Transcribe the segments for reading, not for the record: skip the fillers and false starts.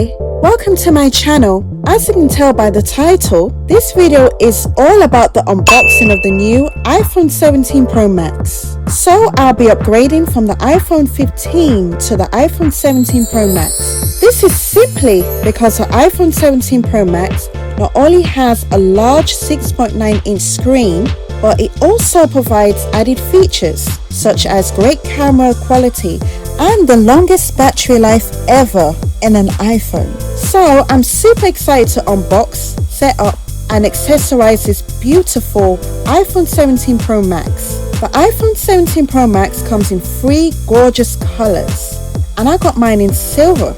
Hi, welcome to my channel. As you can tell by the title, this video is all about the unboxing of the new iPhone 17 Pro Max. So I'll be upgrading from the iPhone 15 to the iPhone 17 Pro Max. This is simply because the iPhone 17 Pro Max not only has a large 6.9-inch screen, but it also provides added features such as great camera quality and the longest battery life ever in an iPhone. So I'm super excited to unbox, set up and accessorize this beautiful iPhone 17 Pro Max. The iPhone 17 Pro Max comes in 3 gorgeous colors and I got mine in silver.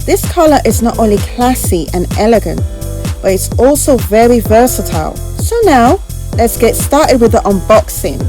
This color is not only classy and elegant, but it's also very versatile. So now let's get started with the unboxing.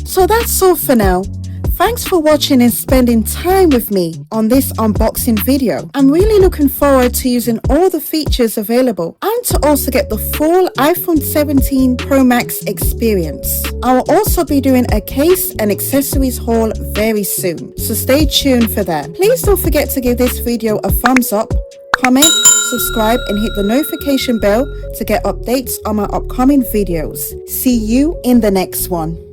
So that's all for now. Thanks for watching and spending time with me on this unboxing video. I'm really looking forward to using all the features available and to also get the full iPhone 17 Pro Max experience. I will also be doing a case and accessories haul very soon, so stay tuned for that. Please don't forget to give this video a thumbs up, comment, subscribe and hit the notification bell to get updates on my upcoming videos. See you in the next one.